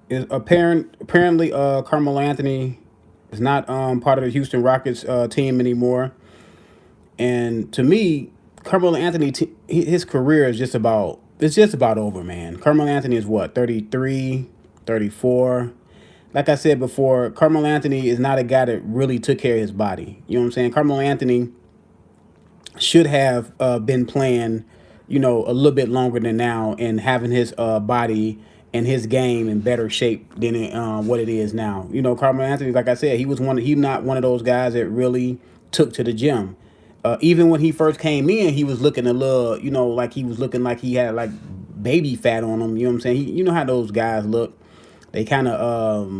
is apparently Carmelo Anthony is not part of the Houston Rockets team anymore. And to me, Carmelo Anthony, his career is just about it's just about over, man. Carmelo Anthony is what 33, 34. Like I said before, Carmelo Anthony is not a guy that really took care of his body. You know what I'm saying? Carmelo Anthony should have been playing, a little bit longer than now and having his body and his game in better shape than what it is now. Carmelo Anthony, like I said, he not one of those guys that really took to the gym. Even when he first came in, he was looking a little, like he was looking like he had like baby fat on him. You know what I'm saying? You know how those guys look. They kind of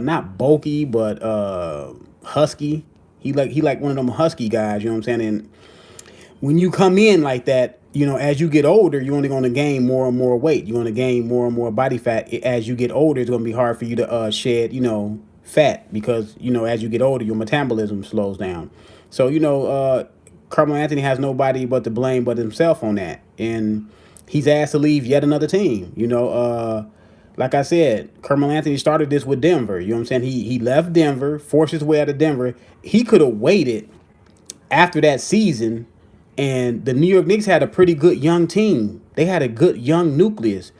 not bulky, but husky. He like one of them husky guys. You know what I'm saying? And when you come in like that, as you get older, you're only going to gain more and more weight. You're going to gain more and more body fat. As you get older, it's going to be hard for you to shed, fat because, as you get older, your metabolism slows down. So, Carmelo Anthony has nobody but to blame but himself on that. And he's asked to leave yet another team. Like I said, Carmelo Anthony started this with Denver. You know what I'm saying? He left Denver, forced his way out of Denver. He could have waited after that season, and the New York Knicks had a pretty good young team. They had a good young nucleus.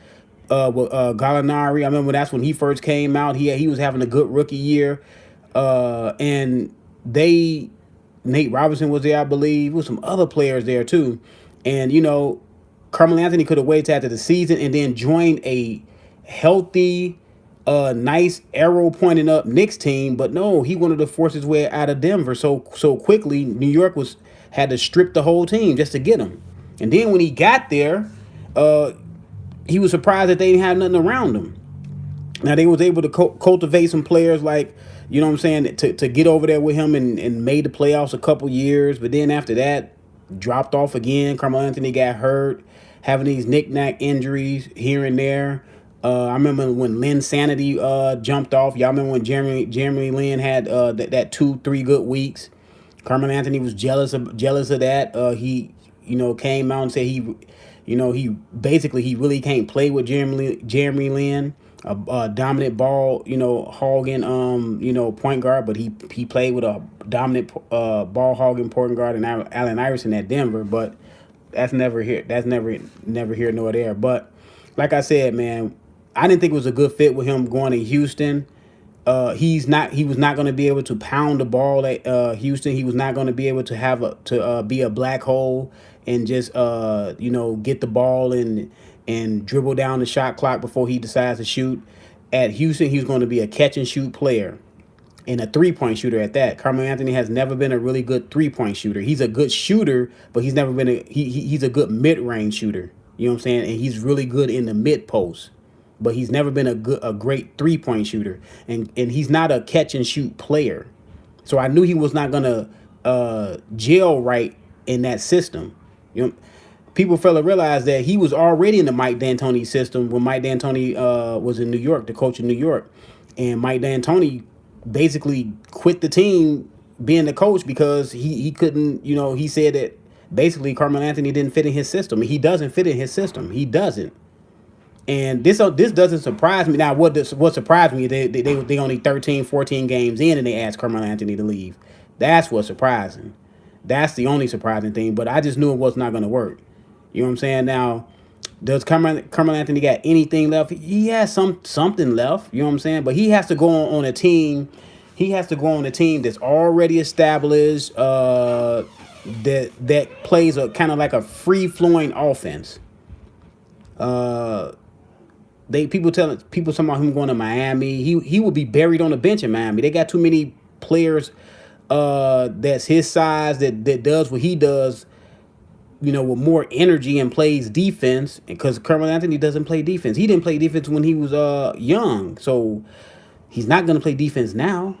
With Gallinari, I remember that's when he first came out. He was having a good rookie year, and they Nate Robinson was there, I believe. With some other players there too, and Carmelo Anthony could have waited after the season and then joined a healthy, nice arrow pointing up Knicks team, but no, he wanted to force his way out of Denver so quickly. New York was had to strip the whole team just to get him, and then when he got there, uh, he was surprised that they didn't have nothing around him. Now they was able to cultivate some players like what I'm saying to get over there with him and made the playoffs a couple years, but then after that dropped off again. Carmelo Anthony got hurt, having these knick-knack injuries here and there. I remember when Lynn Sanity jumped off. Y'all remember when Jeremy Lin had that 2-3 good weeks. Carmelo Anthony was jealous of that. He came out and said he basically he really can't play with Jeremy Lin, a dominant ball hogging point guard, but he played with a dominant ball hogging point guard and Allen Iverson at Denver, but that's never here. That's never here nor there. But like I said, man, I didn't think it was a good fit with him going to Houston. He was not going to be able to pound the ball at Houston. He was not going to be able to be a black hole and just get the ball and dribble down the shot clock before he decides to shoot. At Houston, he's going to be a catch and shoot player and a 3-point shooter at that. Carmelo Anthony has never been a really good 3-point shooter. He's a good shooter, but he's never been he's a good mid-range shooter. You know what I'm saying? And he's really good in the mid post, but he's never been a great 3-point shooter. And he's not a catch and shoot player. So I knew he was not gonna gel right in that system. People fail to realize that he was already in the Mike D'Antoni system when Mike D'Antoni was in New York, the coach in New York, and Mike D'Antoni basically quit the team being the coach because he couldn't. He said that basically Carmelo Anthony didn't fit in his system. He doesn't fit in his system. He doesn't. And this doesn't surprise me. Now, what surprised me, they only 13, 14 games in, and they asked Carmelo Anthony to leave. That's what's surprising. That's the only surprising thing. But I just knew it was not going to work. You know what I'm saying? Now, does Carmelo Anthony got anything left? He has something left. You know what I'm saying? But he has to go on a team. He has to go on a team that's already established. That plays a kind of like a free flowing offense. Uh, people talking about him going to Miami. He would be buried on the bench in Miami. They got too many players that's his size that does what he does, with more energy and plays defense. Because Carmelo Anthony doesn't play defense. He didn't play defense when he was young, so he's not gonna play defense now.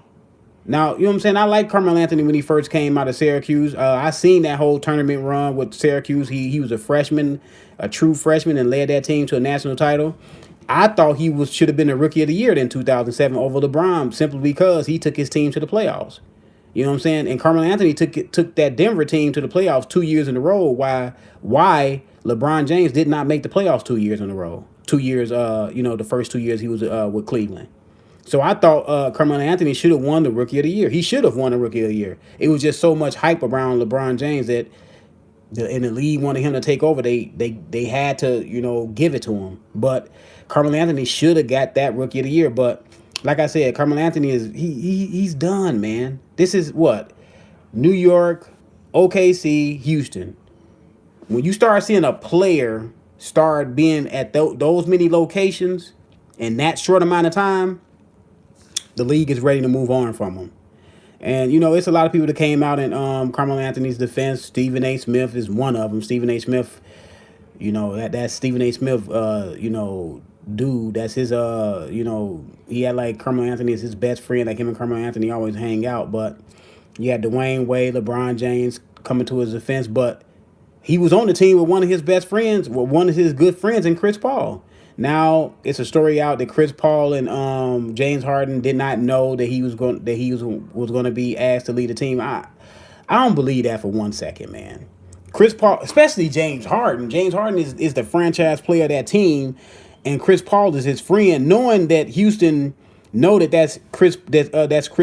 Now, you know what I'm saying? I like Carmelo Anthony when he first came out of Syracuse. I seen that whole tournament run with Syracuse. He was a freshman, a true freshman, and led that team to a national title. I thought should have been the rookie of the year in 2007 over LeBron simply because he took his team to the playoffs. You know what I'm saying? And Carmelo Anthony took that Denver team to the playoffs 2 years in a row. Why LeBron James did not make the playoffs 2 years in a row? 2 years. The first 2 years he was with Cleveland. So I thought Carmelo Anthony should have won the Rookie of the Year. He should have won the Rookie of the Year. It was just so much hype around LeBron James that in the league wanted him to take over. They had to give it to him. But Carmelo Anthony should have got that Rookie of the Year. But like I said, Carmelo Anthony he's done, man. This is what New York, OKC, Houston. When you start seeing a player start being at those many locations in that short amount of time, the league is ready to move on from him. And it's a lot of people that came out in Carmelo Anthony's defense. Stephen A. Smith is one of them. Stephen A. Smith, that's Stephen A. Smith, dude. That's his he had like Carmelo Anthony as his best friend. Like him and Carmelo Anthony always hang out. But you had Dwayne Wade, LeBron James coming to his defense. But he was on the team with one of his best friends, with one of his good friends, and Chris Paul. Now it's a story out that Chris Paul and James Harden did not know that he was going to be asked to lead the team. I don't believe that for 1 second, man. Chris Paul, especially James Harden. James Harden is the franchise player of that team, and Chris Paul is his friend. Knowing that Houston know that's Chris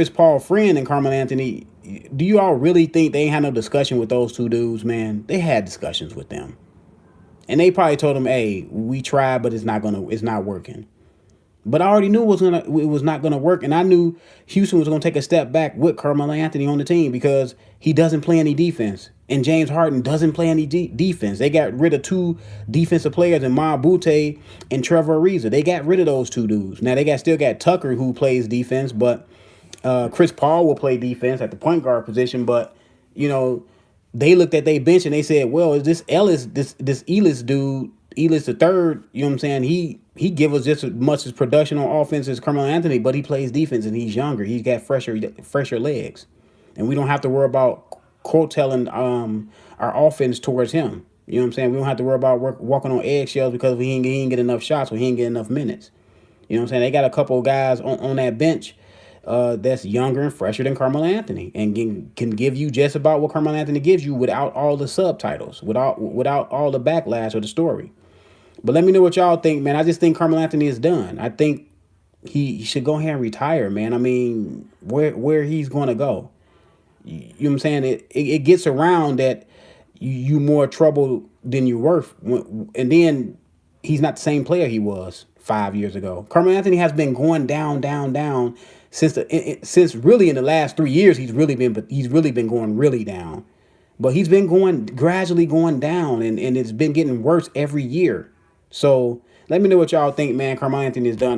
Paul's friend and Carmelo Anthony. Do you all really think they ain't had no discussion with those two dudes, man? They had discussions with them. And they probably told him, "Hey, we tried, but it's not working." But I already knew it was not gonna work, and I knew Houston was gonna take a step back with Carmelo Anthony on the team because he doesn't play any defense, and James Harden doesn't play any defense. They got rid of two defensive players in Ma Bute and Trevor Ariza. They got rid of those two dudes. Now they still got Tucker who plays defense, but Chris Paul will play defense at the point guard position, but they looked at their bench and they said, well, is this Ellis dude, Ellis the third, you know what I'm saying? He give us just as much as production on offense as Carmelo Anthony, but he plays defense and he's younger. He's got fresher legs. And we don't have to worry about coattailing our offense towards him. You know what I'm saying? We don't have to worry about walking on eggshells because he ain't get enough shots or he ain't get enough minutes. You know what I'm saying? They got a couple of guys on that bench that's younger and fresher than Carmelo Anthony and can give you just about what Carmelo Anthony gives you without all the subtitles, without all the backlash or the story. But let me know what y'all think, man. I just think Carmelo Anthony is done. I think he should go ahead and retire, man. I mean, where he's going to go. You know what I'm saying? It gets around that you more trouble than you're worth. And then he's not the same player he was 5 years ago. Carmelo Anthony has been going down since really in the last 3 years. He's really been going really down. But he's been gradually going down, and it's been getting worse every year. So let me know what y'all think, man. Carmelo Anthony is done.